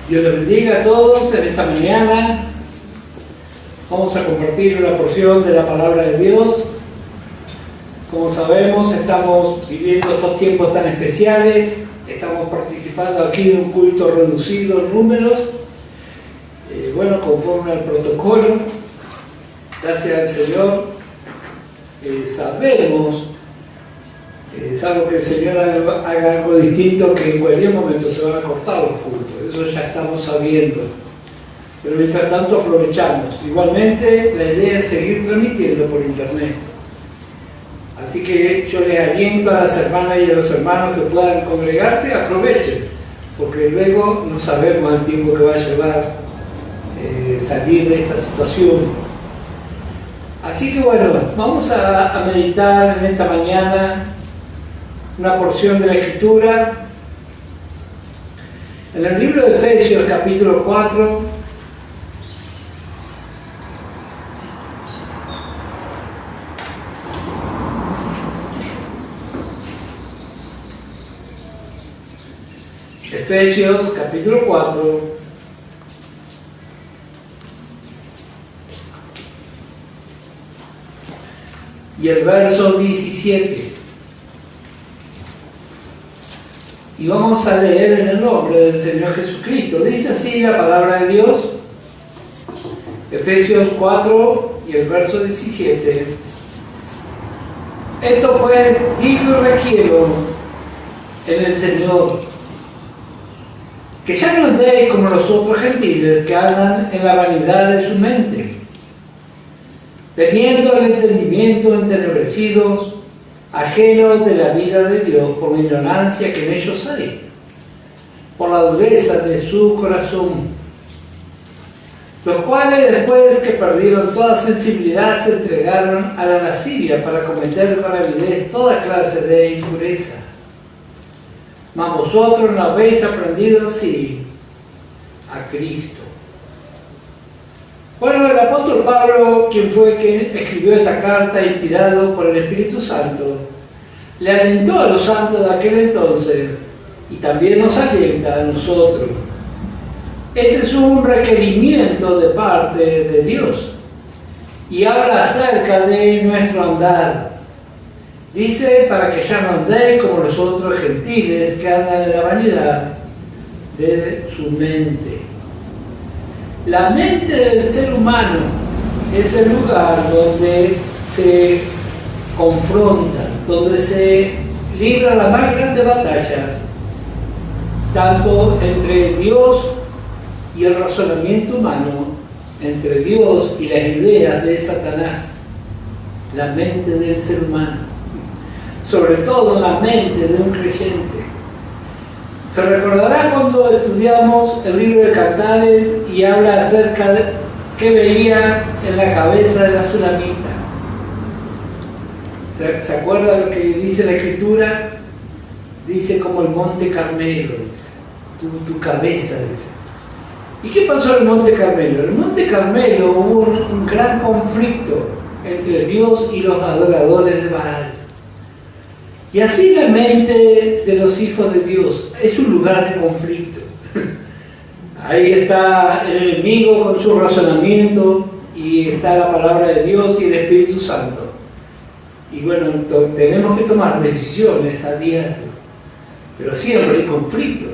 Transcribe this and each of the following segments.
Dios les bendiga a todos en esta mañana. Vamos a compartir una porción de la palabra de Dios. Como sabemos, estamos viviendo estos tiempos tan especiales. Estamos participando aquí de un culto reducido en números, conforme al protocolo. Gracias al Señor. Sabemos, salvo que el Señor haga algo distinto, que en cualquier momento se van a cortar los cultos. Eso ya estamos sabiendo. Pero mientras tanto aprovechamos. Igualmente, la idea es seguir transmitiendo por internet. Así que yo les aliento a las hermanas y a los hermanos que puedan congregarse, aprovechen, porque luego no sabemos el tiempo que va a llevar salir de esta situación. Así que vamos a meditar en esta mañana una porción de la Escritura en el libro de Efesios, capítulo 4. Efesios, capítulo 4. Y el verso 17. Y vamos a leer en el nombre del Señor Jesucristo. Dice así la palabra de Dios. Efesios 4 y el verso 17. Esto pues digo y requiero en el Señor, que ya no andéis como los otros gentiles que andan en la vanidad de su mente, teniendo el entendimiento entenebrecidos, ajenos de la vida de Dios por la ignorancia que en ellos hay, por la dureza de su corazón, los cuales después que perdieron toda sensibilidad se entregaron a la lascivia para cometer con avidez toda clase de impureza. Mas vosotros no habéis aprendido así a Cristo. El apóstol Pablo, quien fue quien escribió esta carta inspirado por el Espíritu Santo, le alentó a los santos de aquel entonces y también nos alienta a nosotros. Este es un requerimiento de parte de Dios y habla acerca de nuestro andar. Dice, para que ya no andéis como los otros gentiles que andan en la vanidad de su mente. La mente del ser humano es el lugar donde se confronta, donde se libra las más grandes batallas, tanto entre Dios y el razonamiento humano, entre Dios y las ideas de Satanás. La mente del ser humano, sobre todo la mente de un creyente. Se recordará cuando estudiamos el libro de Cantares y habla acerca de qué veía en la cabeza de la Sulamita. ¿Se acuerda lo que dice la Escritura? Dice como el monte Carmelo, dice, tu cabeza, dice. ¿Y qué pasó en el monte Carmelo? En el monte Carmelo hubo un gran conflicto entre Dios y los adoradores de Baal. Y así la mente de los hijos de Dios es un lugar de conflicto. Ahí está el enemigo con su razonamiento y está la palabra de Dios y el Espíritu Santo. Y tenemos que tomar decisiones a diario, pero siempre hay conflicto.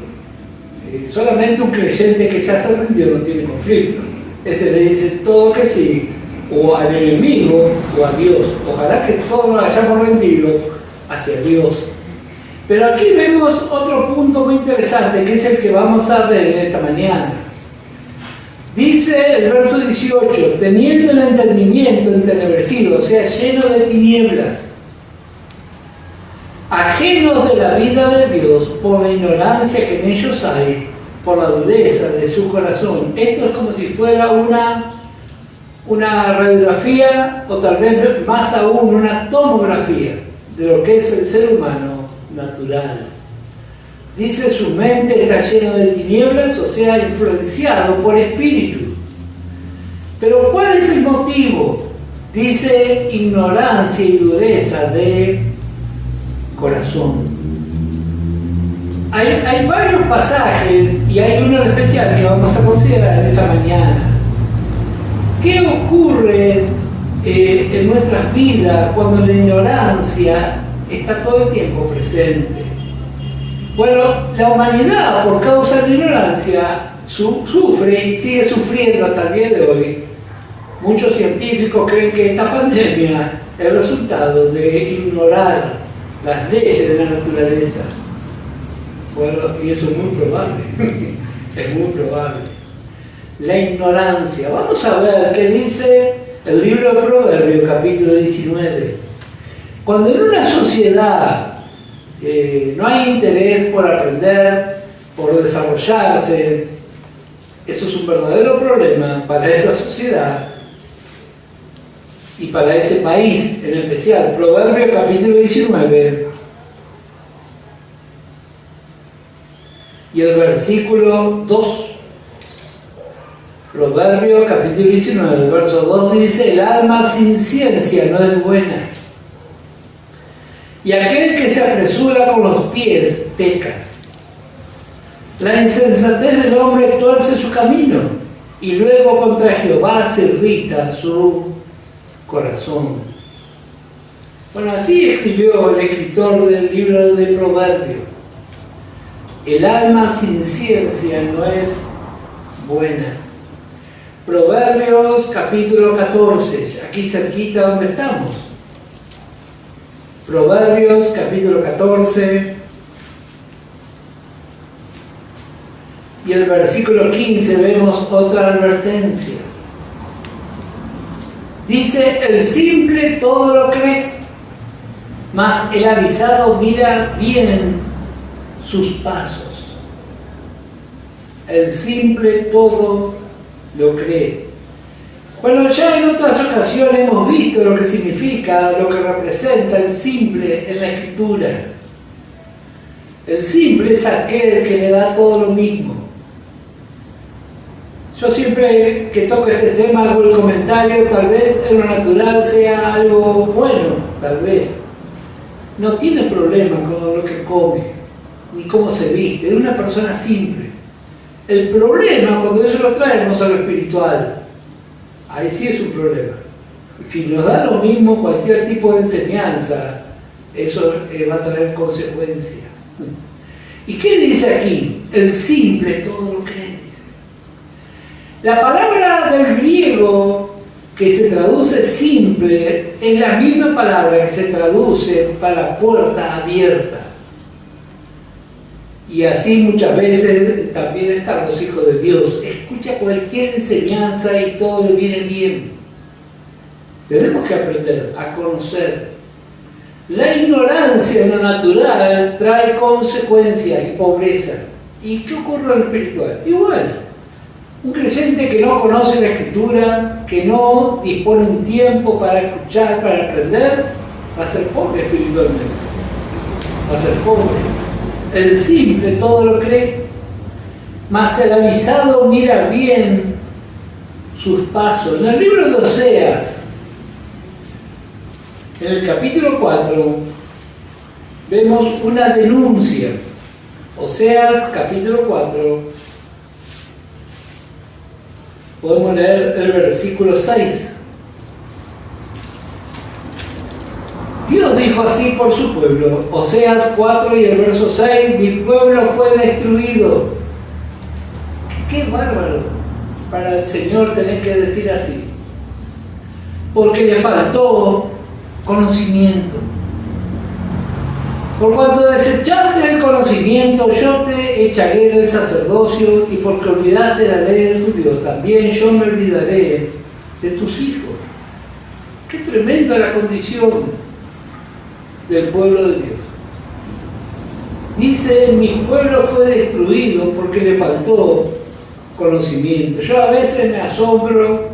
Solamente un creyente que ya se rindió no tiene conflicto. Ese le dice todo que sí, o al enemigo o a Dios. Ojalá que todos nos hayamos rendido hacia Dios. Pero aquí vemos otro punto muy interesante, que es el que vamos a ver en esta mañana. Dice el verso 18, teniendo el entendimiento entenebrecido, o sea, lleno de tinieblas, ajenos de la vida de Dios por la ignorancia que en ellos hay, por la dureza de su corazón. Esto es como si fuera una radiografía, o tal vez más aún una tomografía de lo que es el ser humano natural. Dice, su mente está llena de tinieblas, o sea, influenciado por espíritu. Pero ¿cuál es el motivo? Dice, ignorancia y dureza de corazón. Hay varios pasajes y hay uno en especial que vamos a considerar esta mañana. ¿Qué ocurre en nuestras vidas cuando la ignorancia está todo el tiempo presente? Bueno, la humanidad, por causa de la ignorancia, sufre y sigue sufriendo hasta el día de hoy. Muchos científicos creen que esta pandemia es el resultado de ignorar las leyes de la naturaleza. Bueno, y eso es muy probable, es muy probable. La ignorancia. Vamos a ver qué dice el libro de Proverbios, capítulo 19. Cuando en una sociedad no hay interés por aprender, por desarrollarse, eso es un verdadero problema para esa sociedad y para ese país en especial. Proverbios, capítulo 19. Y el versículo 2. Proverbios capítulo 19, verso 2 dice: el alma sin ciencia no es buena, y aquel que se apresura con los pies peca. La insensatez del hombre tuerce su camino, y luego contra Jehová se irrita su corazón. Bueno, así escribió el escritor del libro de Proverbios. El alma sin ciencia no es buena. Proverbios capítulo 14, aquí cerquita donde estamos. Proverbios capítulo 14 y el versículo 15 vemos otra advertencia. Dice: el simple todo lo cree, mas el avisado mira bien sus pasos. El simple todo lo cree. Bueno, ya en otras ocasiones hemos visto lo que significa, lo que representa el simple en la Escritura. El simple es aquel que le da todo lo mismo. Yo siempre que toco este tema hago el comentario, tal vez en lo natural sea algo bueno, tal vez. No tiene problema con lo que come, ni cómo se viste, es una persona simple. El problema, cuando eso lo traemos a lo espiritual, ahí sí es un problema. Si nos da lo mismo cualquier tipo de enseñanza, eso va a traer consecuencias. ¿Y qué dice aquí? El simple todo lo cree. La palabra del griego que se traduce simple es la misma palabra que se traduce para puerta abierta. Y así muchas veces también están los hijos de Dios. Escucha cualquier enseñanza y todo le viene bien. Tenemos que aprender a conocer. La ignorancia en lo natural trae consecuencias y pobreza. ¿Y qué ocurre en lo espiritual? Igual. Un creyente que no conoce la Escritura, que no dispone un tiempo para escuchar, para aprender, va a ser pobre espiritualmente. Va a ser pobre. El simple todo lo cree, mas el avisado mira bien sus pasos. En el libro de Oseas, en el capítulo 4, vemos una denuncia. Oseas, capítulo 4, podemos leer el versículo 6. Dios dijo así por su pueblo, Oseas 4 y el verso 6, mi pueblo fue destruido. Qué bárbaro para el Señor tener que decir así, porque le faltó conocimiento. Por cuanto desechaste el conocimiento, yo te echaré del sacerdocio, y porque olvidaste la ley de tu Dios, también yo me olvidaré de tus hijos. Qué tremenda la condición del pueblo de Dios. Dice, mi pueblo fue destruido porque le faltó conocimiento. Yo a veces me asombro,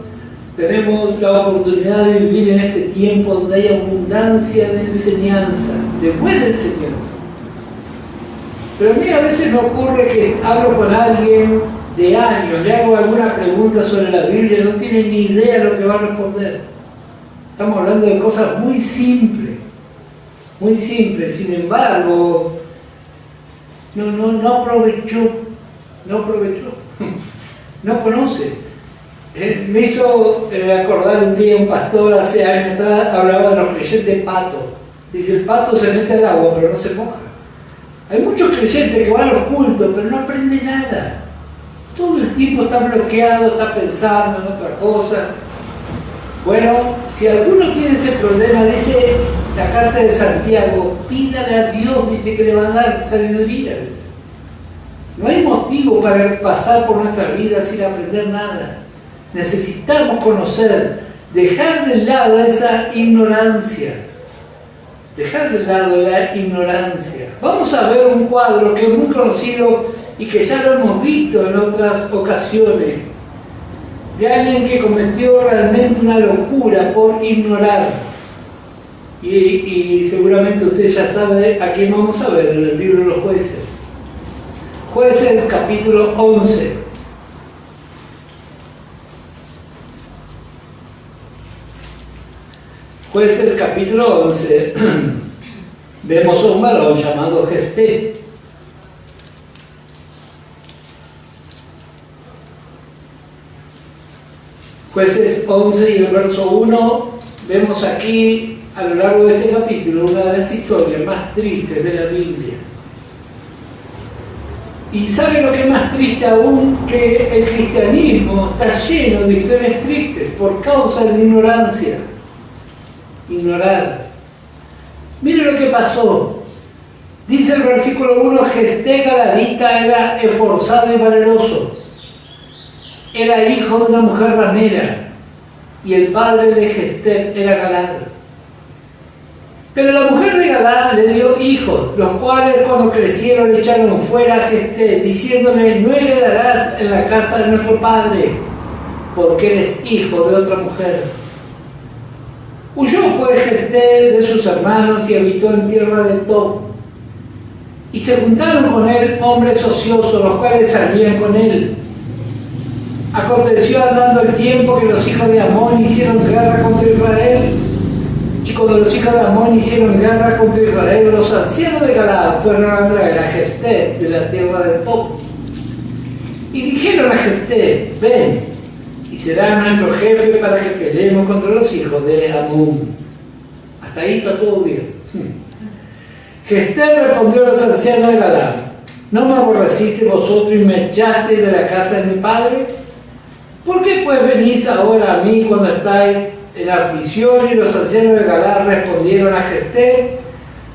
tenemos la oportunidad de vivir en este tiempo donde hay abundancia de enseñanza, de buena enseñanza. Pero a mí a veces me ocurre que hablo con alguien de años, le hago alguna pregunta sobre la Biblia, no tiene ni idea de lo que va a responder. Estamos hablando de cosas muy simples. Muy simple. Sin embargo, no aprovechó, no conoce. Me hizo acordar un día un pastor hace años atrás, hablaba de los creyentes patos. Dice, el pato se mete al agua, pero no se moja. Hay muchos creyentes que van a los cultos, pero no aprenden nada. Todo el tiempo está bloqueado, está pensando en otra cosa. Bueno, si alguno tiene ese problema, dice la carta de Santiago, pídale a Dios, dice que le va a dar sabiduría. Dice. No hay motivo para pasar por nuestra vida sin aprender nada. Necesitamos conocer, dejar de lado esa ignorancia. Dejar de lado la ignorancia. Vamos a ver un cuadro que es muy conocido y que ya lo hemos visto en otras ocasiones, de alguien que cometió realmente una locura por ignorar. Y seguramente usted ya sabe a quién vamos a ver en el libro de los Jueces. Jueces capítulo 11. Jueces capítulo 11. Vemos a un varón llamado Jefté. Jueces 11 y el verso 1, vemos aquí a lo largo de este capítulo una de las historias más tristes de la Biblia. Y ¿sabe lo que es más triste aún? Que el cristianismo está lleno de historias tristes por causa de la ignorancia. Ignorar. Mire lo que pasó. Dice el versículo 1, Jefté galadita era esforzado y valeroso. Era hijo de una mujer ramera, y el padre de Jefté era Galad. Pero la mujer de Galad le dio hijos, los cuales cuando crecieron le echaron fuera a Jefté, diciéndole, no heredarás en la casa de nuestro padre, porque eres hijo de otra mujer. Huyó pues Jefté de sus hermanos y habitó en tierra de Tob. Y se juntaron con él hombres ociosos, los cuales salían con él. Aconteció andando el tiempo que los hijos de Amón hicieron guerra contra Israel. Y cuando los hijos de Amón hicieron guerra contra Israel, los ancianos de Galaad fueron a traer a Jefté de la tierra de Tob. Y dijeron a Jefté, ven, y será nuestro jefe para que peleemos contra los hijos de Amón. Hasta ahí está todo bien. Jefté respondió a los ancianos de Galaad, ¿no me aborreciste vosotros y me echaste de la casa de mi padre? ¿Por qué pues venís ahora a mí cuando estáis en aflicción? Y los ancianos de Galaad respondieron a Jefté,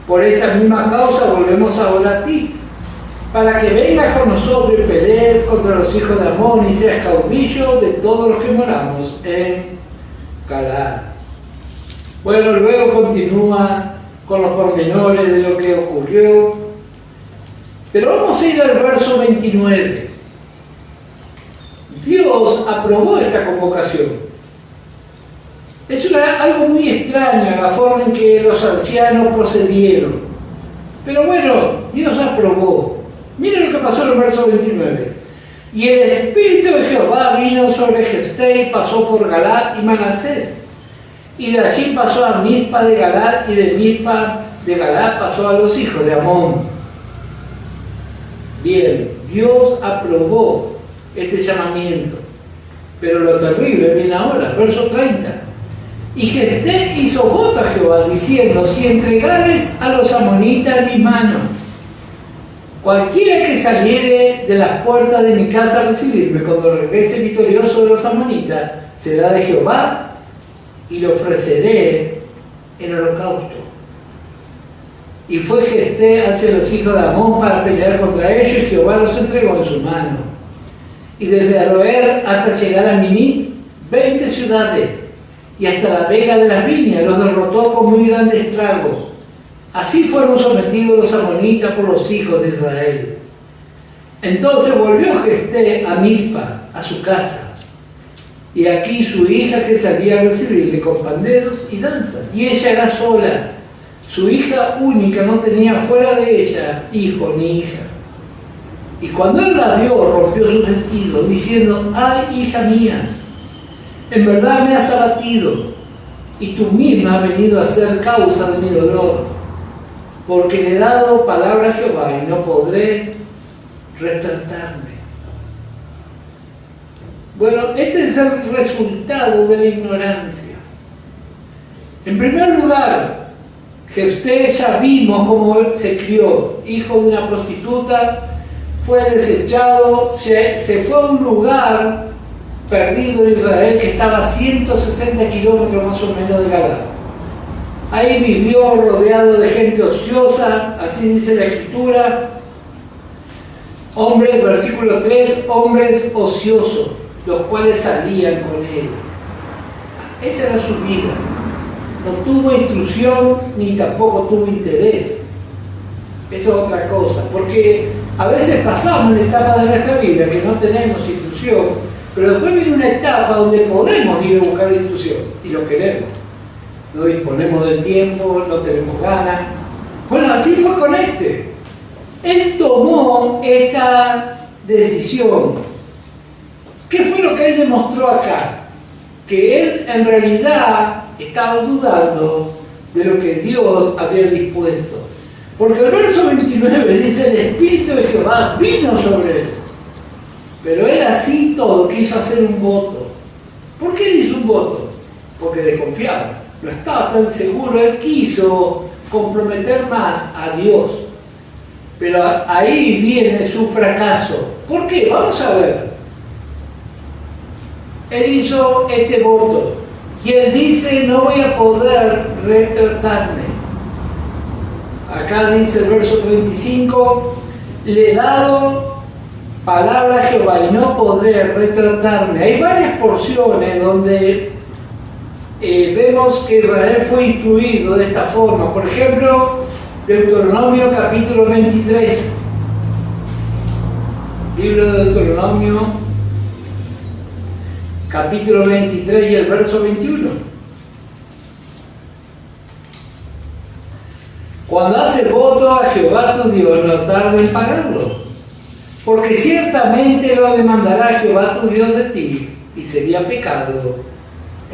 por esta misma causa volvemos ahora a ti, para que vengas con nosotros y pelees contra los hijos de Amón y seas caudillo de todos los que moramos en Galaad. Bueno, luego continúa con los pormenores de lo que ocurrió, pero vamos a ir al verso 29. Dios aprobó esta convocación. Es algo muy extraño la forma en que los ancianos procedieron. Pero bueno, Dios aprobó. Miren lo que pasó en el verso 29. Y el Espíritu de Jehová vino sobre Jefté y pasó por Galad y Manasés. Y de allí pasó a Mizpa de Galad y de Mizpa de Galad pasó a los hijos de Amón. Bien, Dios aprobó este llamamiento. Pero lo terrible viene ahora, verso 30. Y Jefté hizo voto a Jehová, diciendo, si entregares a los amonitas en mi mano, cualquiera que saliere de las puertas de mi casa a recibirme, cuando regrese victorioso de los amonitas, será de Jehová, y lo ofreceré en holocausto. Y fue Jefté hacia los hijos de Amón para pelear contra ellos, y Jehová los entregó en su mano. Y desde Aroer hasta llegar a Minit, 20 ciudades, y hasta la vega de las viñas los derrotó con muy grandes estragos. Así fueron sometidos los amonitas por los hijos de Israel. Entonces volvió Jefté a Mizpa, a su casa, y aquí su hija que salía a recibirle con panderos y danzas, y ella era sola. Su hija única, no tenía fuera de ella hijo ni hija. Y cuando él la vio, rompió su vestido, diciendo, ay, hija mía, en verdad me has abatido, y tú misma has venido a ser causa de mi dolor. porque le he dado palabra a Jehová y no podré retratarme. Bueno, este es el resultado de la ignorancia. En primer lugar, que usted ya vimos cómo se crió, hijo de una prostituta, fue desechado, se fue a un lugar perdido en Israel que estaba a 160 kilómetros más o menos de Gadá. Ahí vivió rodeado de gente ociosa, así dice la Escritura. Hombres, versículo 3, hombres ociosos, los cuales salían con él. Esa era su vida. No tuvo instrucción ni tampoco tuvo interés. Esa es otra cosa, porque a veces pasamos en etapas de nuestra vida que no tenemos instrucción, pero después viene una etapa donde podemos ir a buscar la instrucción y lo queremos. No disponemos del tiempo, no tenemos ganas. Bueno, así fue con este. Él tomó esta decisión. ¿Qué fue lo que él demostró acá? Que él en realidad estaba dudando de lo que Dios había dispuesto. Porque el verso 29 dice: el Espíritu de Jehová vino sobre él. Pero él así todo quiso hacer un voto. ¿Por qué él hizo un voto? Porque desconfiaba. No estaba tan seguro, él quiso comprometer más a Dios. Pero ahí viene su fracaso. ¿Por qué? Vamos a ver. Él hizo este voto y él dice: no voy a poder retratarme. Acá dice el verso 35: le he dado palabra a Jehová y no podré retratarme. Hay varias porciones donde vemos que Israel fue instruido de esta forma. Por ejemplo, Deuteronomio capítulo 23. Libro de Deuteronomio capítulo 23 y el verso 21. Cuando haces voto a Jehová tu Dios, no tarde en pagarlo, porque ciertamente lo demandará Jehová tu Dios de ti, y sería pecado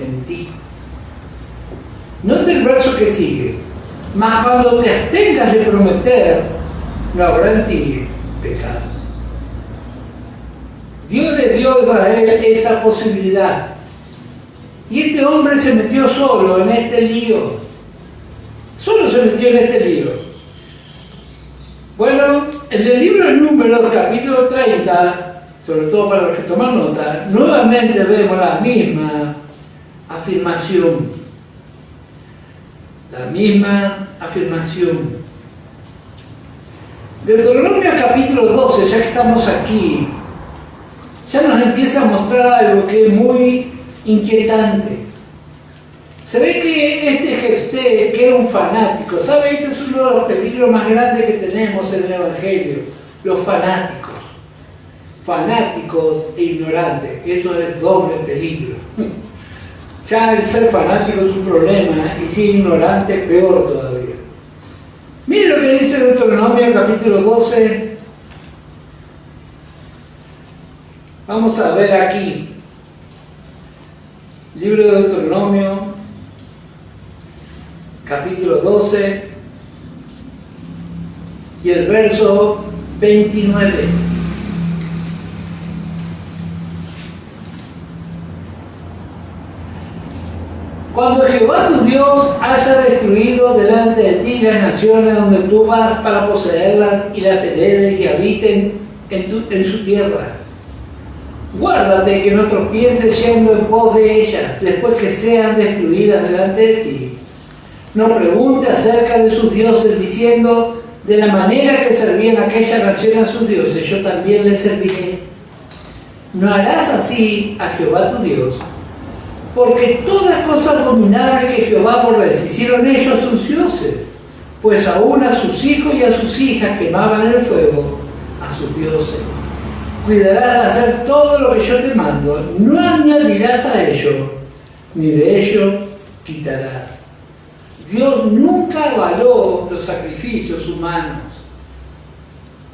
en ti. Note el verso que sigue: mas cuando te abstengas de prometer, no habrá en ti pecado. Dios le dio a Israel esa posibilidad. Y este hombre se metió solo en este lío. Solo se metió en este lío. Bueno, en el libro de Números, capítulo 30, sobre todo para los que toman nota, nuevamente vemos la misma afirmación. La misma afirmación. Deuteronomio capítulo 12, ya que estamos aquí, ya nos empieza a mostrar algo que es muy inquietante. Se ve que este Jefté, que era un fanático, ¿sabe? Este es uno de los peligros más grandes que tenemos en el Evangelio, los fanáticos. Fanáticos e ignorantes, eso es doble peligro. Ya el ser fanático es un problema, y si ignorante, peor todavía. Miren lo que dice Deuteronomio capítulo 12. Vamos a ver aquí. Libro de Deuteronomio, capítulo 12, y el verso 29. Cuando Jehová tu Dios haya destruido delante de ti las naciones donde tú vas para poseerlas y las heredes y habiten en su tierra, guárdate que no tropieces yendo en pos de ellas después que sean destruidas delante de ti. No pregunte acerca de sus dioses diciendo: de la manera que servían aquella nación a sus dioses, yo también les serviré. No harás así a Jehová tu Dios, porque toda cosa abominable que Jehová aborrece hicieron ellos sus dioses, pues aún a sus hijos y a sus hijas quemaban en el fuego a sus dioses. Cuidarás de hacer todo lo que yo te mando, no añadirás a ello, ni de ello quitarás. Dios nunca avaló los sacrificios humanos.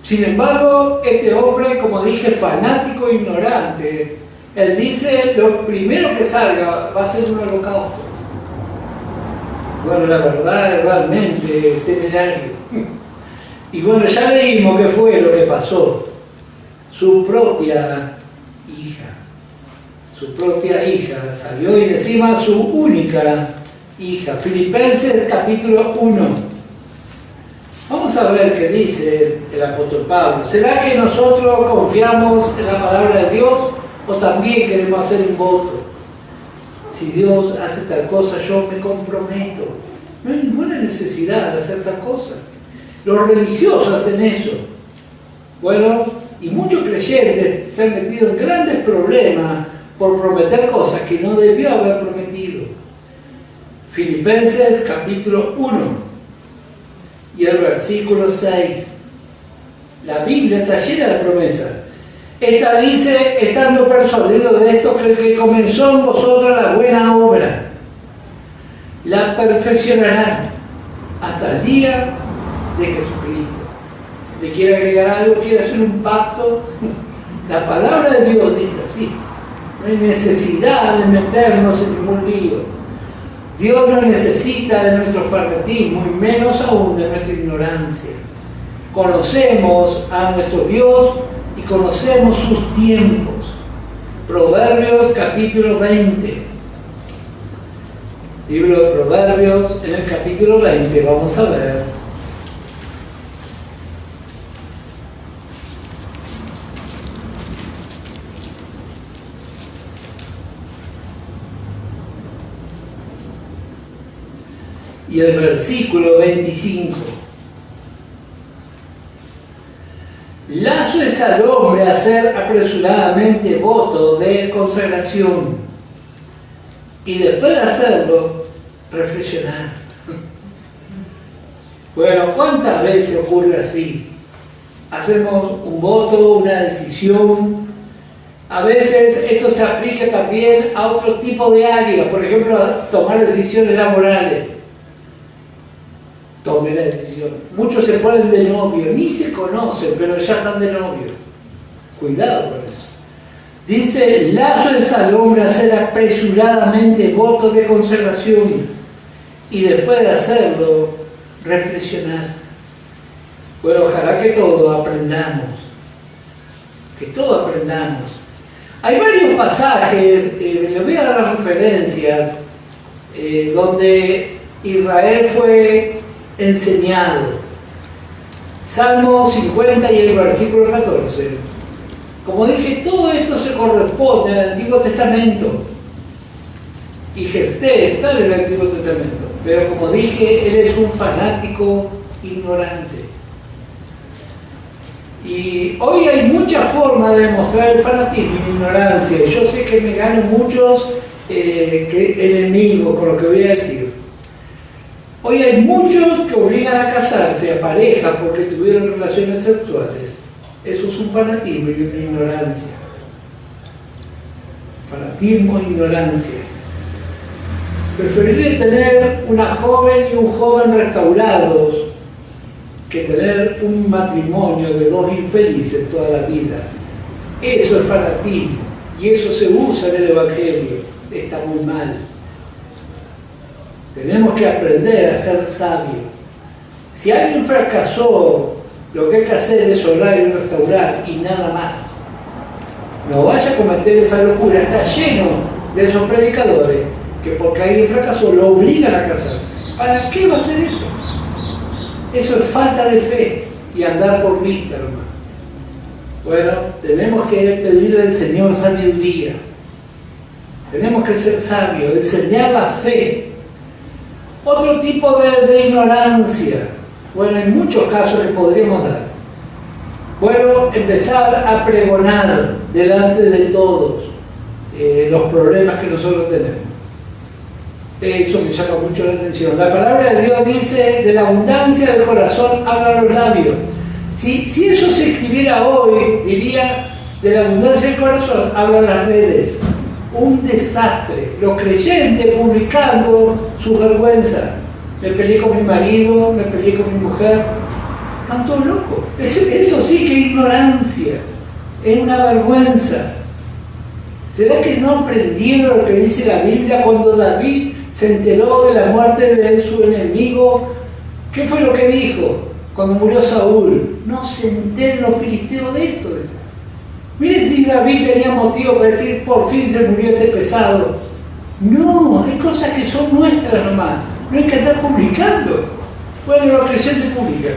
Sin embargo, este hombre, como dije, fanático e ignorante, él dice: lo primero que salga va a ser un holocausto. Bueno, la verdad es realmente temerario. Y bueno, ya leímos qué fue lo que pasó. Su propia hija salió, y encima su única hija. Filipenses capítulo 1. Vamos a ver qué dice el apóstol Pablo. ¿Será que nosotros confiamos en la palabra de Dios o también queremos hacer un voto? Si Dios hace tal cosa, yo me comprometo. No hay ninguna necesidad de hacer tal cosa. Los religiosos hacen eso. Bueno, y muchos creyentes se han metido en grandes problemas por prometer cosas que no debió haber prometido. Filipenses capítulo 1 y el versículo 6. La Biblia está llena de promesas. Esta dice: estando persuadido de esto, que el que comenzó en vosotros la buena obra la perfeccionará hasta el día de Jesucristo. ¿Le quiere agregar algo? ¿Quiere hacer un pacto? La palabra de Dios dice así. No hay necesidad de meternos en ningún lío. Dios no necesita de nuestro fanatismo y menos aún de nuestra ignorancia. Conocemos a nuestro Dios y conocemos sus tiempos. Proverbios capítulo 20. Libro de Proverbios, en el capítulo 20, vamos a ver. Y el versículo 25. Lazo es al hombre hacer apresuradamente voto de consagración y después de hacerlo, reflexionar. Bueno, ¿cuántas veces ocurre así? Hacemos un voto, una decisión. A veces esto se aplica también a otro tipo de áreas, por ejemplo, a tomar decisiones laborales. Tome la decisión. Muchos se ponen de novio, ni se conocen, pero ya están de novio. Cuidado con eso. Dice: lazo es al hombre hacer apresuradamente votos de consagración y después de hacerlo, reflexionar. Bueno, ojalá que todos aprendamos. Que todos aprendamos. Hay varios pasajes, les voy a dar las referencias, donde Israel fue enseñado. Salmo 50 y el versículo 14. Como dije, todo esto se corresponde al Antiguo Testamento. Y Jefté está en el Antiguo Testamento. Pero como dije, él es un fanático ignorante. Y hoy hay muchas formas de demostrar el fanatismo y la ignorancia. Yo sé que me gano muchos enemigos con lo que voy a decir. Hoy hay muchos que obligan a casarse a pareja porque tuvieron relaciones sexuales. Eso es un fanatismo y una ignorancia. Fanatismo e ignorancia. Preferiría tener una joven y un joven restaurados que tener un matrimonio de dos infelices toda la vida. Eso es fanatismo y eso se usa en el Evangelio. Está muy mal. Tenemos que aprender a ser sabios. Si alguien fracasó, lo que hay que hacer es orar y restaurar y nada más. No vaya a cometer esa locura. Está lleno de esos predicadores que porque alguien fracasó lo obligan a casarse. ¿Para qué va a hacer eso? Eso es falta de fe y andar por vista, hermano. Bueno, tenemos que pedirle al Señor sabiduría. Tenemos que ser sabios, enseñar la fe. Otro tipo de ignorancia. Bueno, en muchos casos le podríamos dar. Bueno, empezar a pregonar delante de todos los problemas que nosotros tenemos. Eso me llama mucho la atención. La palabra de Dios dice: de la abundancia del corazón hablan los labios. Si eso se escribiera hoy, diría: de la abundancia del corazón hablan las redes. Un desastre. Los creyentes publicando su vergüenza. Me peleé con mi marido, me peleé con mi mujer. Están todos locos. Eso sí que es ignorancia. Es una vergüenza. ¿Será que no aprendieron lo que dice la Biblia cuando David se enteró de la muerte de su enemigo. ¿Qué fue lo que dijo cuando murió Saúl? No se enteren los filisteos de esto. Miren si David tenía motivo para decir, por fin se murió este pesado. No, hay cosas que son nuestras nomás. No hay que andar publicando. Bueno, los creyentes publican.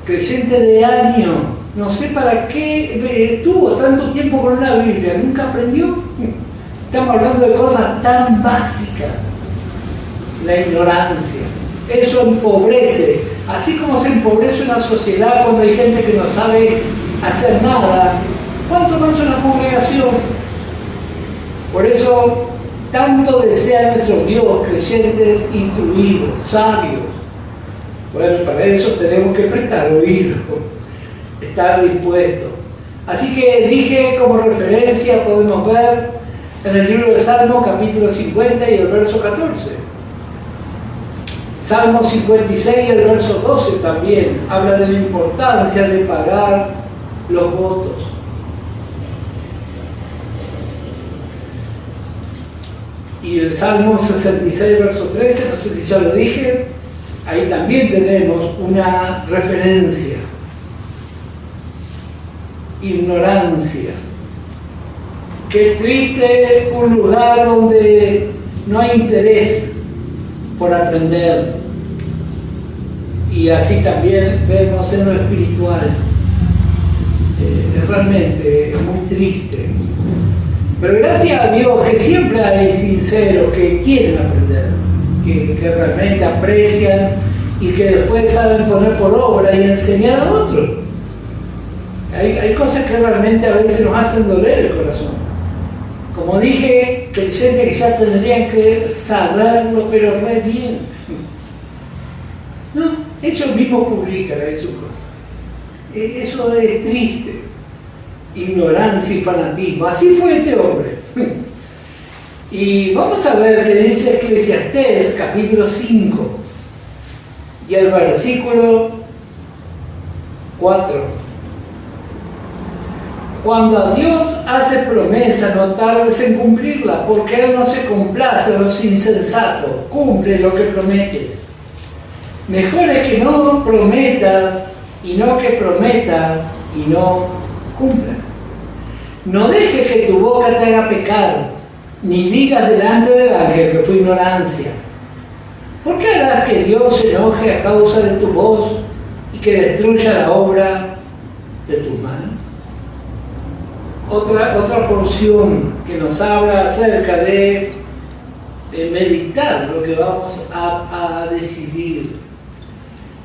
Creyente de años. No sé para qué estuvo tanto tiempo con una Biblia. ¿Nunca aprendió? Estamos hablando de cosas tan básicas. La ignorancia. Eso empobrece. Así como se empobrece una sociedad cuando hay gente que no sabe hacer nada, ¿cuánto más una congregación? Por eso, tanto desea nuestro Dios creyentes instruidos, sabios. Bueno, para eso tenemos que prestar oído, estar dispuestos. Así que dije como referencia, podemos ver en el libro de Salmos, capítulo 50 y el verso 14. Salmo 56 y el verso 12 también habla de la importancia de pagar los votos. Y el Salmo 66, verso 13, no sé si ya lo dije, ahí también tenemos una referencia. Ignorancia. Qué triste un lugar donde no hay interés por aprender. Y así también vemos en lo espiritual. Es realmente muy triste. Pero gracias a Dios que siempre hay sinceros que quieren aprender, que realmente aprecian y que después saben poner por obra y enseñar a otros. Hay cosas que realmente a veces nos hacen doler el corazón. Como dije, creyentes que ya tendrían que saberlo, pero re bien. No, ellos mismos publican ahí sus cosas. Eso es triste. Ignorancia y fanatismo. Así fue este hombre. Y vamos a ver qué dice Eclesiastés, capítulo 5, y el versículo 4. Cuando a Dios hace promesa, no tardes en cumplirla, porque Él no se complace a los insensatos, cumple lo que prometes. Mejor es que no prometas y no que prometas y no cumplas. No dejes que tu boca te haga pecar, ni digas delante del ángel que fue ignorancia. ¿Por qué harás que Dios se enoje a causa de tu voz y que destruya la obra de tus manos? Otra porción que nos habla acerca de meditar lo que vamos a decidir.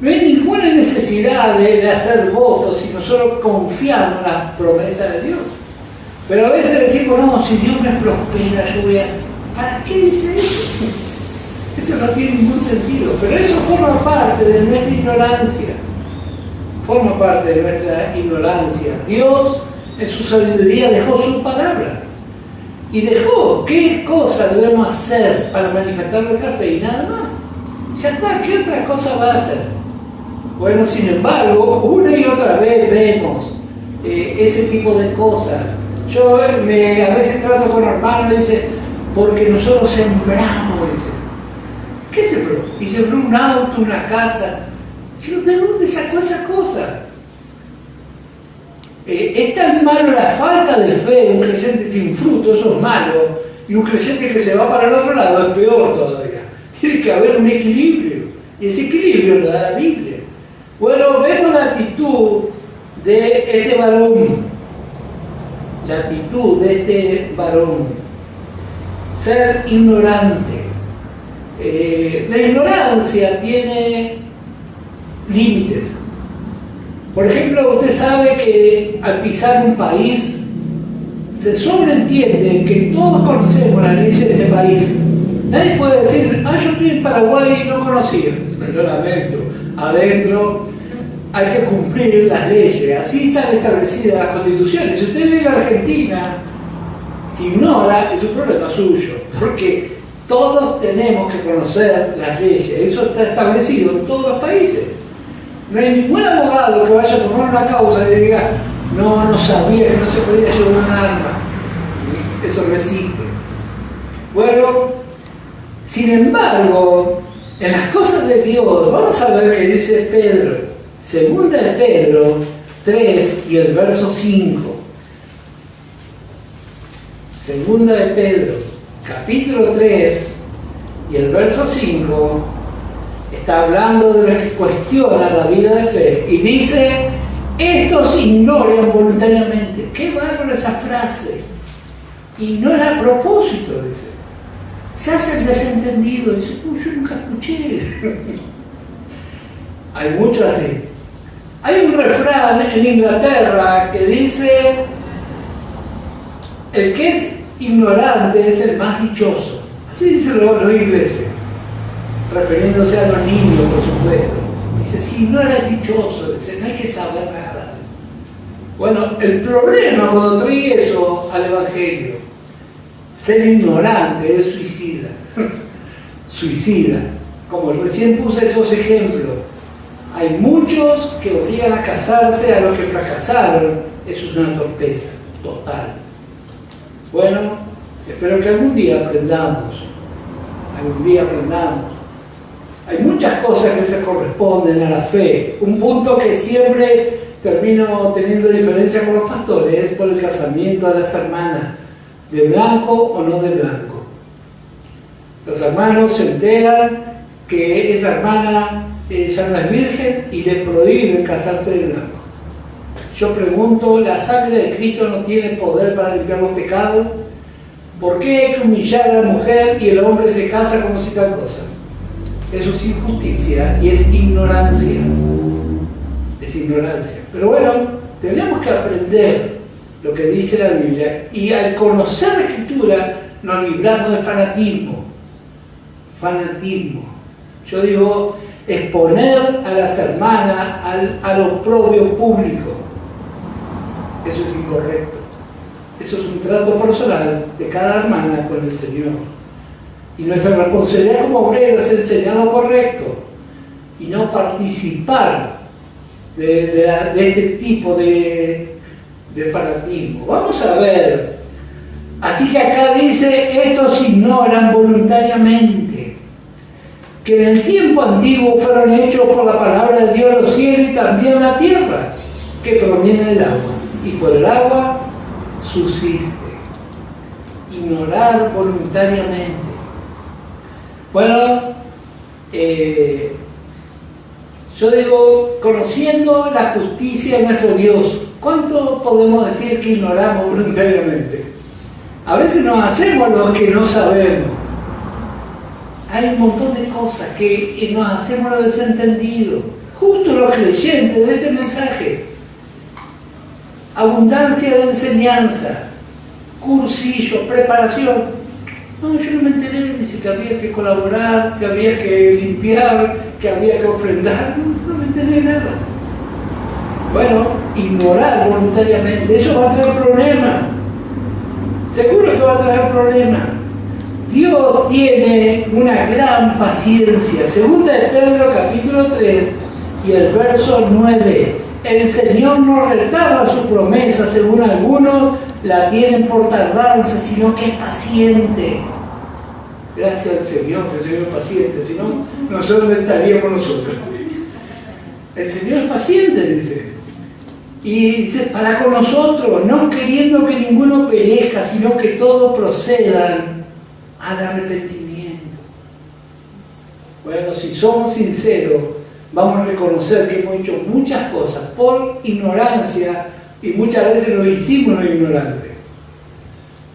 No hay ninguna necesidad de hacer votos si nosotros confiamos en las promesas de Dios. Pero a veces decimos, no, si Dios me prospera, yo voy a hacer. ¿Para qué dice eso? Eso no tiene ningún sentido. Pero eso forma parte de nuestra ignorancia. Forma parte de nuestra ignorancia. Dios, en su sabiduría, dejó su palabra. Y dejó qué cosa debemos hacer para manifestar nuestra fe y nada más. Ya está, ¿qué otra cosa va a hacer? Bueno, sin embargo, una y otra vez vemos ese tipo de cosas. Yo a veces trato con hermanos y dicen, porque nosotros sembramos, dice. ¿Qué sembró? Y sembró un auto, una casa. ¿De dónde sacó esa cosa? Es tan malo la falta de fe, un creyente sin fruto, eso es malo, y un creyente que se va para el otro lado es peor todavía. Tiene que haber un equilibrio, y ese equilibrio lo da la Biblia. Bueno, vemos la actitud de este varón. La actitud de este varón. Ser ignorante. La ignorancia tiene límites. Por ejemplo, usted sabe que al pisar un país se sobreentiende que todos conocemos las leyes de ese país. Nadie puede decir, yo estoy en Paraguay y no conocía. Lo lamento. Adentro hay que cumplir las leyes. Así están establecidas las constituciones. Si usted vive en Argentina, si ignora, es un problema suyo. Porque todos tenemos que conocer las leyes. Eso está establecido en todos los países. No hay ningún abogado que vaya a tomar una causa y diga, no sabía que no se podía llevar un arma. Eso no existe. Bueno, Sin embargo, en las cosas de Dios, vamos a ver qué dice Pedro. Segunda de Pedro 3 y el verso 5. Segunda de Pedro, capítulo 3 y el verso 5, está hablando de los que cuestionan la vida de fe y dice: estos ignoran voluntariamente. Qué bárbaro esa frase. Ignora a propósito, dice. Se hace el desentendido. Dice: uy, yo nunca escuché eso. Hay mucho así. Hay un refrán en Inglaterra que dice: el que es ignorante es el más dichoso. Así dicen los ingleses, refiriéndose a los niños, por supuesto. Dice: si no eres dichoso, dice, no hay que saber nada. Bueno, el problema cuando trae eso al Evangelio, ser ignorante es suicida. Suicida. Como recién puse esos ejemplos, hay muchos que obligan a casarse a los que fracasaron. Eso es una torpeza total. Bueno, espero que algún día aprendamos. Hay muchas cosas que se corresponden a la fe. Un punto que siempre termino teniendo diferencia con los pastores es por el casamiento de las hermanas, de blanco o no de blanco. Los hermanos se enteran que esa hermana ya no es virgen y le prohíben casarse de blanco. Yo pregunto, ¿la sangre de Cristo no tiene poder para limpiar los pecados? ¿Por qué hay que humillar a la mujer y el hombre se casa como si tal cosa? Eso es injusticia y es ignorancia. Es ignorancia. Pero bueno, tenemos que aprender lo que dice la Biblia y al conocer la Escritura nos libramos de fanatismo. Fanatismo. Yo digo, exponer a las hermanas al oprobio público. Eso es incorrecto. Eso es un trato personal de cada hermana con el Señor. Y nuestra responsabilidad como obreros es enseñar lo correcto y no participar de este tipo de fanatismo. Vamos a ver. Así que acá dice: estos ignoran voluntariamente que en el tiempo antiguo fueron hechos por la palabra de Dios los cielos y también la tierra, que proviene del agua, y por el agua subsiste. Ignorar voluntariamente. Bueno, yo digo, conociendo la justicia de nuestro Dios, ¿cuánto podemos decir que ignoramos voluntariamente? A veces nos hacemos los que no sabemos. Hay un montón de cosas que nos hacemos los desentendidos. Justo los creyentes de este mensaje. Abundancia de enseñanza, cursillos, preparación. No, yo no me enteré, dice que había que colaborar, que había que limpiar, que había que ofrendar. No me enteré nada. Bueno, ignorar voluntariamente, eso va a traer problemas. Seguro que va a traer problemas. Dios tiene una gran paciencia. Segunda de Pedro, capítulo 3 y el verso 9. El Señor no retarda su promesa, según algunos la tienen por tardanza, sino que es paciente. Gracias al Señor, que el Señor es paciente, si no, no sé dónde estaríamos nosotros. El Señor es paciente, dice. Y dice, para con nosotros, no queriendo que ninguno perezca, sino que todos procedan al arrepentimiento. Bueno, si somos sinceros, vamos a reconocer que hemos hecho muchas cosas por ignorancia y muchas veces lo hicimos no ignorantes.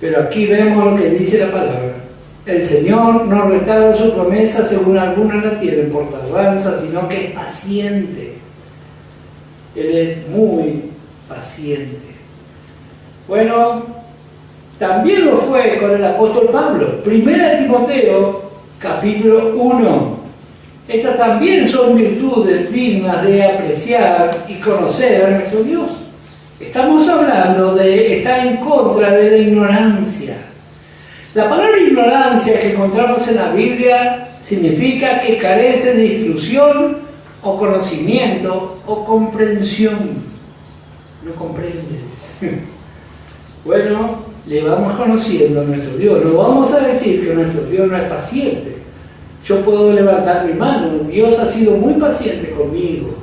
Pero aquí vemos lo que dice la palabra. El Señor no retarda su promesa, según algunos la tienen por tardanza, sino que es paciente. Él es muy paciente. Bueno, también lo fue con el apóstol Pablo. Primera de Timoteo, capítulo 1. Estas también son virtudes dignas de apreciar y conocer a nuestro Dios. Estamos hablando de estar en contra de la ignorancia. La palabra ignorancia que encontramos en la Biblia significa que carece de instrucción o conocimiento o comprensión. No comprende. Bueno, le vamos conociendo a nuestro Dios. No vamos a decir que nuestro Dios no es paciente. yo puedo levantar mi mano. Dios ha sido muy paciente conmigo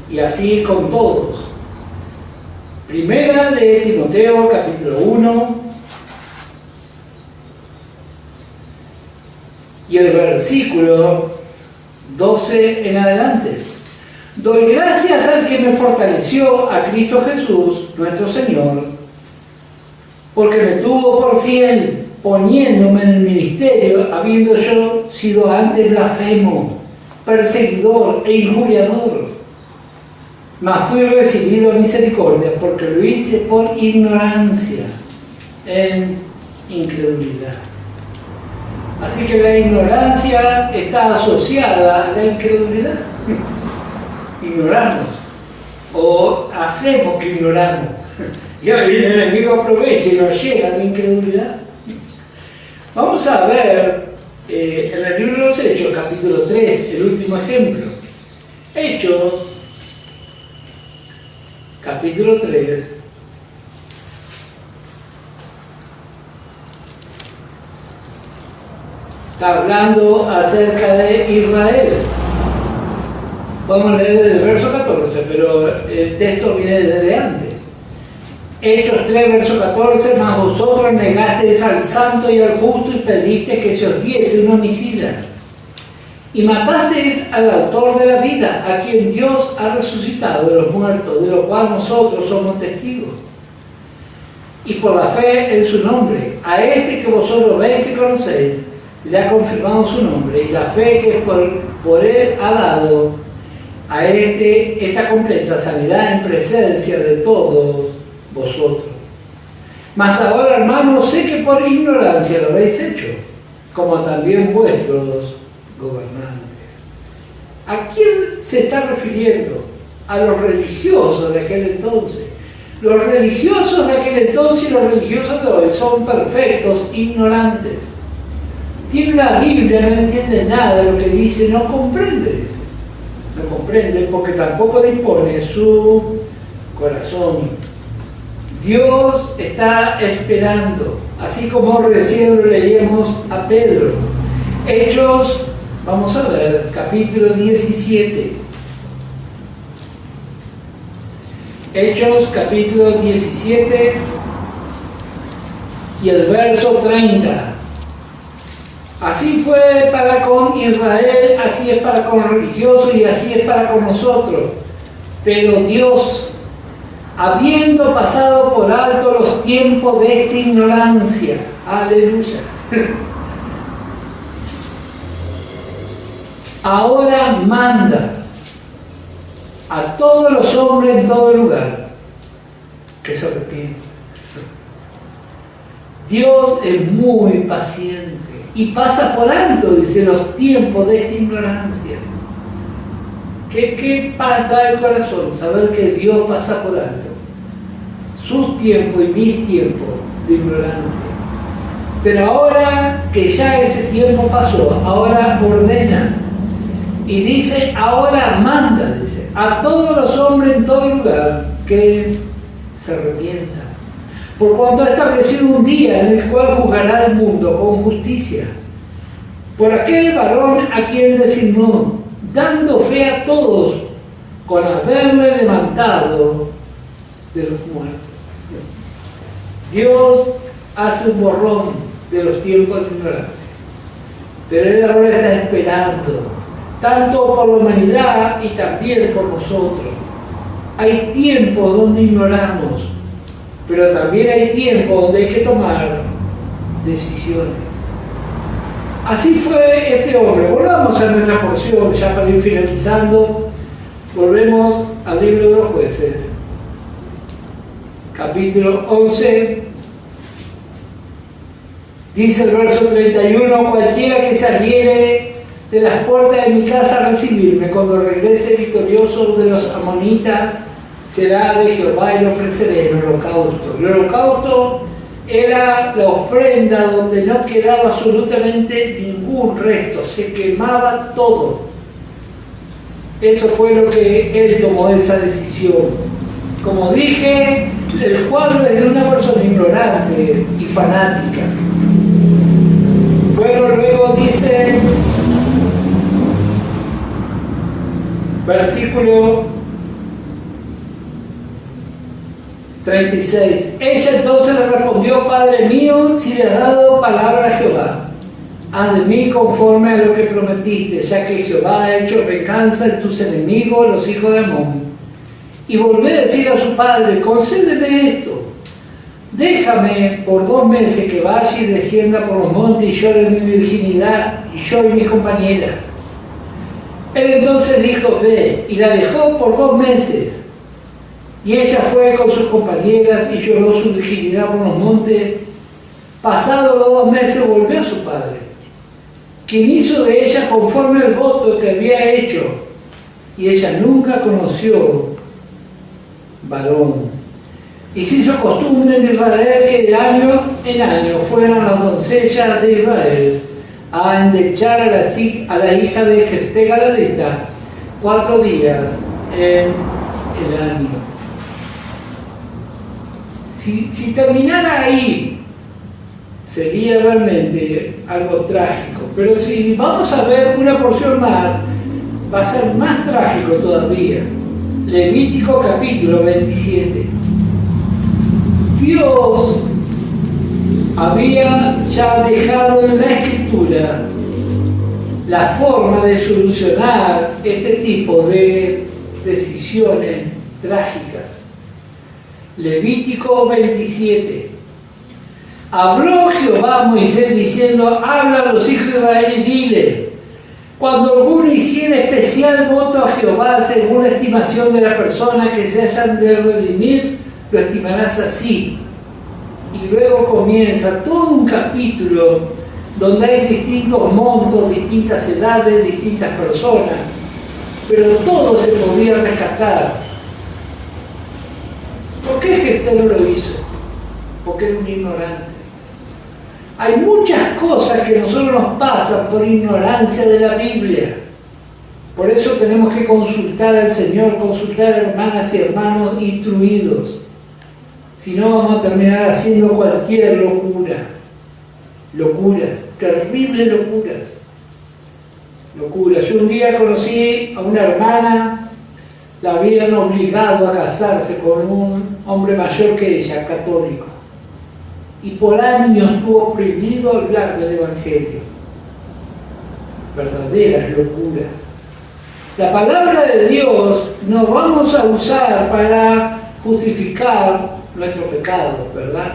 y así con todos. Primera de Timoteo, capítulo 1, y el versículo 12 en adelante. Doy gracias al que me fortaleció, a Cristo Jesús, nuestro Señor, porque me tuvo por fiel, poniéndome en el ministerio, habiendo yo sido antes blasfemo, perseguidor e injuriador. Mas fui recibido a misericordia, porque lo hice por ignorancia, en incredulidad. Así que la ignorancia está asociada a la incredulidad. Ignoramos, o hacemos que ignoramos. Y ahora el enemigo aprovecha y nos llega la incredulidad. Vamos a ver en el libro de los Hechos, capítulo 3, el último ejemplo. Hechos, capítulo 3. Está hablando acerca de Israel. Podemos leer desde el verso 14, pero el texto viene desde antes. Hechos 3, verso 14, mas vosotros negasteis al santo y al justo y pediste que se os diese un homicida. Y matasteis al autor de la vida, a quien Dios ha resucitado de los muertos, de lo cual nosotros somos testigos. Y por la fe en su nombre, a este que vosotros veis y conocéis, le ha confirmado su nombre, y la fe que por él ha dado a esta completa sanidad en presencia de todos vosotros. Mas ahora, hermanos, sé que por ignorancia lo habéis hecho, como también vuestros gobernantes. ¿A quién se está refiriendo? A los religiosos de aquel entonces. Los religiosos de aquel entonces y los religiosos de hoy son perfectos ignorantes. Tienen la Biblia, no entienden nada de lo que dice, no comprenden. No comprenden porque tampoco dispone su corazón. Dios está esperando, así como recién lo leíamos a Pedro. Hechos, vamos a ver, capítulo 17. Hechos, capítulo 17 y el verso 30. Así fue para con Israel, así es para con los religiosos y así es para con nosotros. Pero Dios, habiendo pasado por alto los tiempos de esta ignorancia, aleluya, ahora manda a todos los hombres en todo lugar que se arrepientan. Dios es muy paciente y pasa por alto, dice, los tiempos de esta ignorancia. ¿Qué paz da el corazón? Saber que Dios pasa por alto sus tiempos y mis tiempos de ignorancia. Pero ahora que ya ese tiempo pasó, ahora ordena y dice, ahora manda, dice, a todos los hombres en todo lugar que se arrepientan. Por cuanto ha establecido un día en el cual juzgará al mundo con justicia, por aquel varón a quien designó, dando fe a todos con haberle levantado de los muertos. Dios hace un borrón de los tiempos de ignorancia, pero Él ahora está esperando, tanto por la humanidad y también por nosotros. Hay tiempos donde ignoramos, pero también hay tiempos donde hay que tomar decisiones. Así fue este hombre. Volvamos a nuestra porción, ya para ir finalizando. Volvemos al libro de los Jueces, capítulo 11. Dice el verso 31, cualquiera que saliere de las puertas de mi casa a recibirme, cuando regrese victorioso de los amonitas, será de Jehová y le ofreceré el holocausto. El holocausto era la ofrenda donde no quedaba absolutamente ningún resto, se quemaba todo. Eso fue lo que él tomó esa decisión. Como dije, el cuadro es de una persona ignorante y fanática. Bueno, luego dice Versículo 36. Ella entonces le respondió: Padre mío, si le has dado palabra a Jehová, haz de mí conforme a lo que prometiste, ya que Jehová ha hecho venganza en tus enemigos, los hijos de Amón. Y volvió a decir a su padre: concédeme esto, déjame por 2 meses que vaya y descienda por los montes y llore mi virginidad, y yo y mis compañeras. Él entonces dijo: ve, y la dejó por 2 meses. Y ella fue con sus compañeras y lloró su virginidad por los montes. Pasados los 2 meses volvió a su padre, quien hizo de ella conforme al voto que había hecho, y ella nunca conoció varón. Y se hizo costumbre en Israel que de año en año fueran las doncellas de Israel a endechar a la hija de Jefté Galadita 4 días en el año. Si terminara ahí, sería realmente algo trágico. Pero si vamos a ver una porción más, va a ser más trágico todavía. Levítico capítulo 27. Dios había ya dejado en la Escritura la forma de solucionar este tipo de decisiones trágicas. Levítico 27. Habló Jehová a Moisés diciendo: habla a los hijos de Israel y dile: cuando alguno hiciera especial voto a Jehová según la estimación de la persona que se hayan de redimir, lo estimarás así. Y luego comienza todo un capítulo donde hay distintos montos, distintas edades, distintas personas, pero todo se podía rescatar. ¿Por qué Jefté no lo hizo? Porque era un ignorante. Hay muchas cosas que a nosotros nos pasan por ignorancia de la Biblia. Por eso tenemos que consultar al Señor, consultar a hermanas y hermanos instruidos. Si no, vamos a terminar haciendo cualquier locura. Locuras, terribles locuras. Locuras. Yo un día conocí a una hermana, la habían obligado a casarse con un hombre mayor que ella, católico. Y por años estuvo prohibido hablar del Evangelio. Verdaderas locuras. La palabra de Dios no vamos a usar para justificar nuestros pecados, ¿verdad?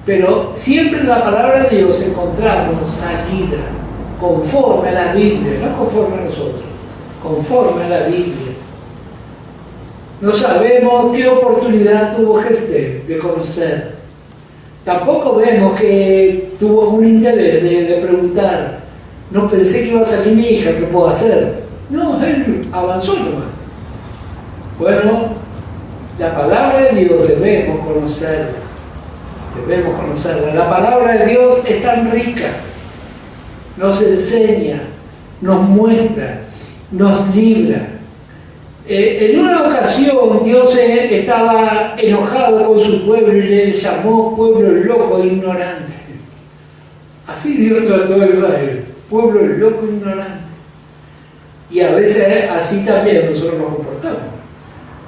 Pero siempre en la palabra de Dios encontramos salida, conforme a la Biblia, no conforme a nosotros, conforme a la Biblia. No sabemos qué oportunidad tuvo Jefté de conocer. Tampoco vemos que tuvo un interés de preguntar: no pensé que iba a salir mi hija, ¿qué puedo hacer? No, él avanzó nomás. Bueno, la palabra de Dios debemos conocerla. Debemos conocerla. La palabra de Dios es tan rica. Nos enseña, nos muestra, nos libra. En una ocasión Dios estaba enojado con su pueblo y le llamó pueblo loco e ignorante. Así Dios trató a Israel, pueblo loco e ignorante. Y a veces así también nosotros nos comportamos.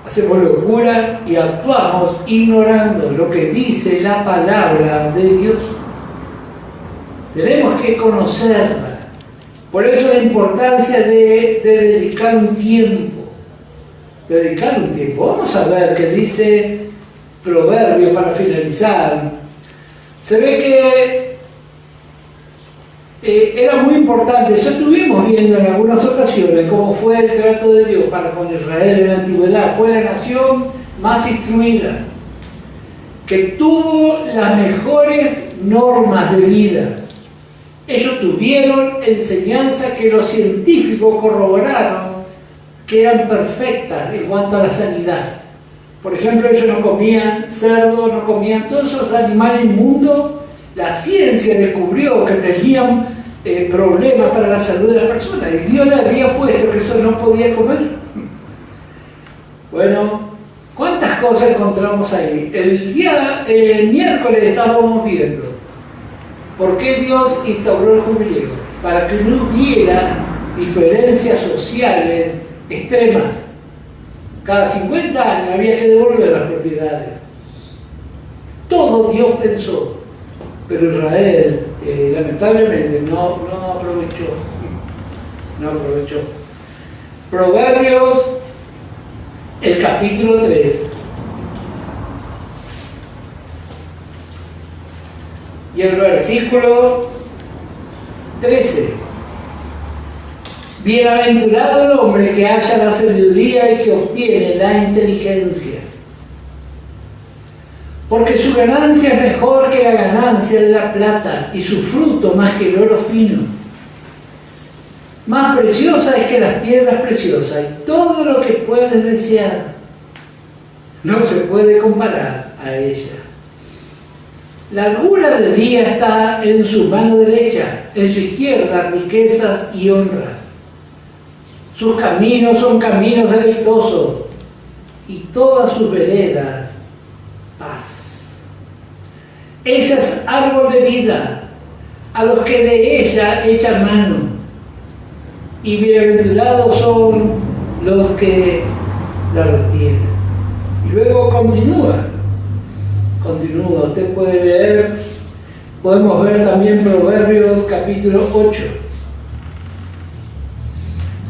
Hacemos locura y actuamos ignorando lo que dice la palabra de Dios. Tenemos que conocerla. Por eso la importancia de dedicar un tiempo. Dedicar un tiempo. Vamos a ver qué dice Proverbio para finalizar. Se ve que era muy importante. Ya estuvimos viendo en algunas ocasiones cómo fue el trato de Dios para con Israel en la antigüedad. Fue la nación más instruida, que tuvo las mejores normas de vida. Ellos tuvieron enseñanza que los científicos corroboraron que eran perfectas en cuanto a la sanidad. Por ejemplo, ellos no comían cerdo, no comían todos esos animales inmundos. La ciencia descubrió que tenían problemas para la salud de las personas y Dios le había puesto que eso no podía comer. Bueno, ¿cuántas cosas encontramos ahí? El miércoles estábamos viendo por qué Dios instauró el jubileo, para que no hubiera diferencias sociales extremas. Cada 50 años había que devolver las propiedades. Todo Dios pensó, pero Israel lamentablemente no aprovechó. No aprovechó. Proverbios, el capítulo 3. Y el versículo 13. Bienaventurado el hombre que halla la sabiduría y que obtiene la inteligencia, porque su ganancia es mejor que la ganancia de la plata y su fruto más que el oro fino. Más preciosa es que las piedras preciosas y todo lo que puedes desear no se puede comparar a ella. Largura de día está en su mano derecha, en su izquierda riquezas y honra. Sus caminos son caminos deleitosos y todas sus veredas paz. Ella es árbol de vida a los que de ella echan mano, y bienaventurados son los que la retienen. Y luego continúa, usted puede leer, podemos ver también Proverbios capítulo 8.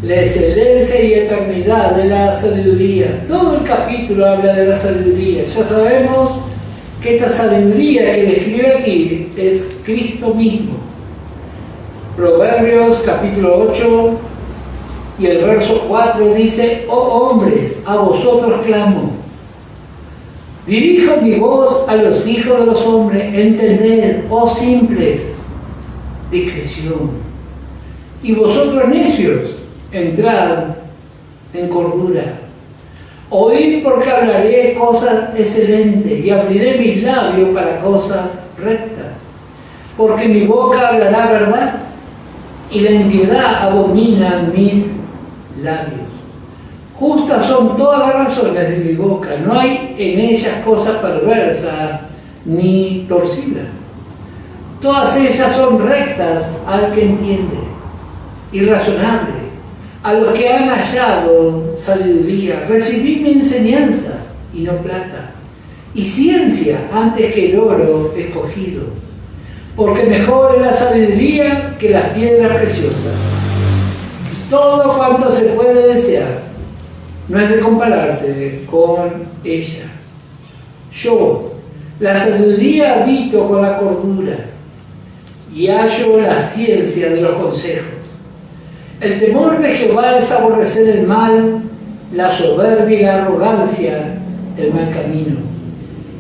La excelencia y eternidad de la sabiduría. Todo el capítulo habla de la sabiduría. Ya sabemos que esta sabiduría que describe aquí es Cristo mismo. Proverbios capítulo 8 y el verso 4 dice: oh hombres, a vosotros clamo. Dirijo mi voz a los hijos de los hombres. Entended, oh simples, discreción. Y vosotros necios, entrad en cordura. Oíd, porque hablaré cosas excelentes y abriré mis labios para cosas rectas. Porque mi boca hablará verdad y la impiedad abomina mis labios. Justas son todas las razones de mi boca, no hay en ellas cosa perversa ni torcida. Todas ellas son rectas al que entiende y razonables, a los que han hallado sabiduría. Recibid mi enseñanza y no plata, y ciencia antes que el oro escogido, porque mejor es la sabiduría que las piedras preciosas. Todo cuanto se puede desear no es de compararse con ella. Yo, la sabiduría, habito con la cordura y hallo la ciencia de los consejos. El temor de Jehová es aborrecer el mal, la soberbia y la arrogancia, el mal camino,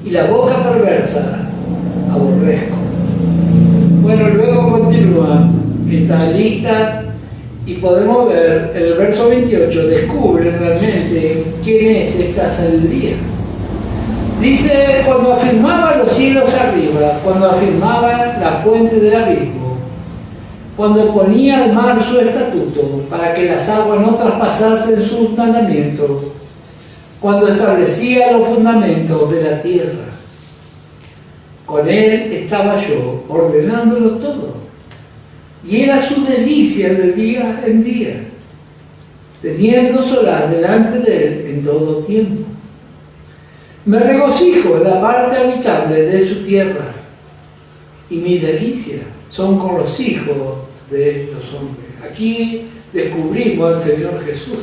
y la boca perversa aborrezco. Bueno, luego continúa esta lista y podemos ver en el verso 28, descubre realmente quién es esta sabiduría. Dice: cuando afirmaba los cielos arriba, cuando afirmaba la fuente del abismo, cuando ponía al mar su estatuto para que las aguas no traspasasen sus mandamientos, cuando establecía los fundamentos de la tierra. Con él estaba yo, ordenándolo todo, y era su delicia de día en día, teniendo solar delante de él en todo tiempo. Me regocijo en la parte habitable de su tierra, y mi delicia son con los hijos de los hombres. Aquí descubrimos al Señor Jesús.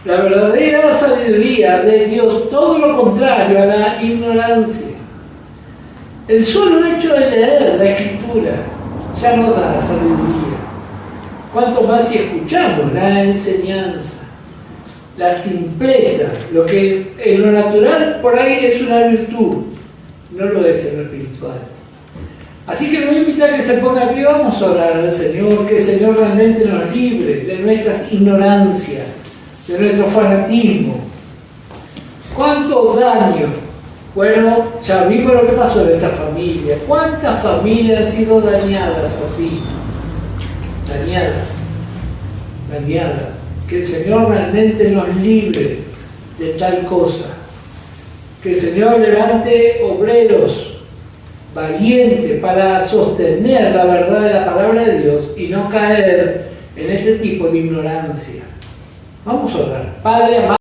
La verdadera sabiduría de Dios, todo lo contrario a la ignorancia. El solo hecho de leer la Escritura ya nos da sabiduría. Cuanto más si escuchamos la enseñanza, la simpleza, lo que en lo natural por ahí es una virtud, no lo es en lo espiritual. Así que lo voy a invitar a que se ponga aquí, vamos a orar al Señor, que el Señor realmente nos libre de nuestras ignorancias, de nuestro fanatismo. ¿Cuánto daño? Bueno, ya vimos lo que pasó en esta familia. ¿Cuántas familias han sido dañadas así? Dañadas. Que el Señor realmente nos libre de tal cosa. Que el Señor levante obreros valientes para sostener la verdad de la palabra de Dios y no caer en este tipo de ignorancia. Vamos a orar. Padre amado,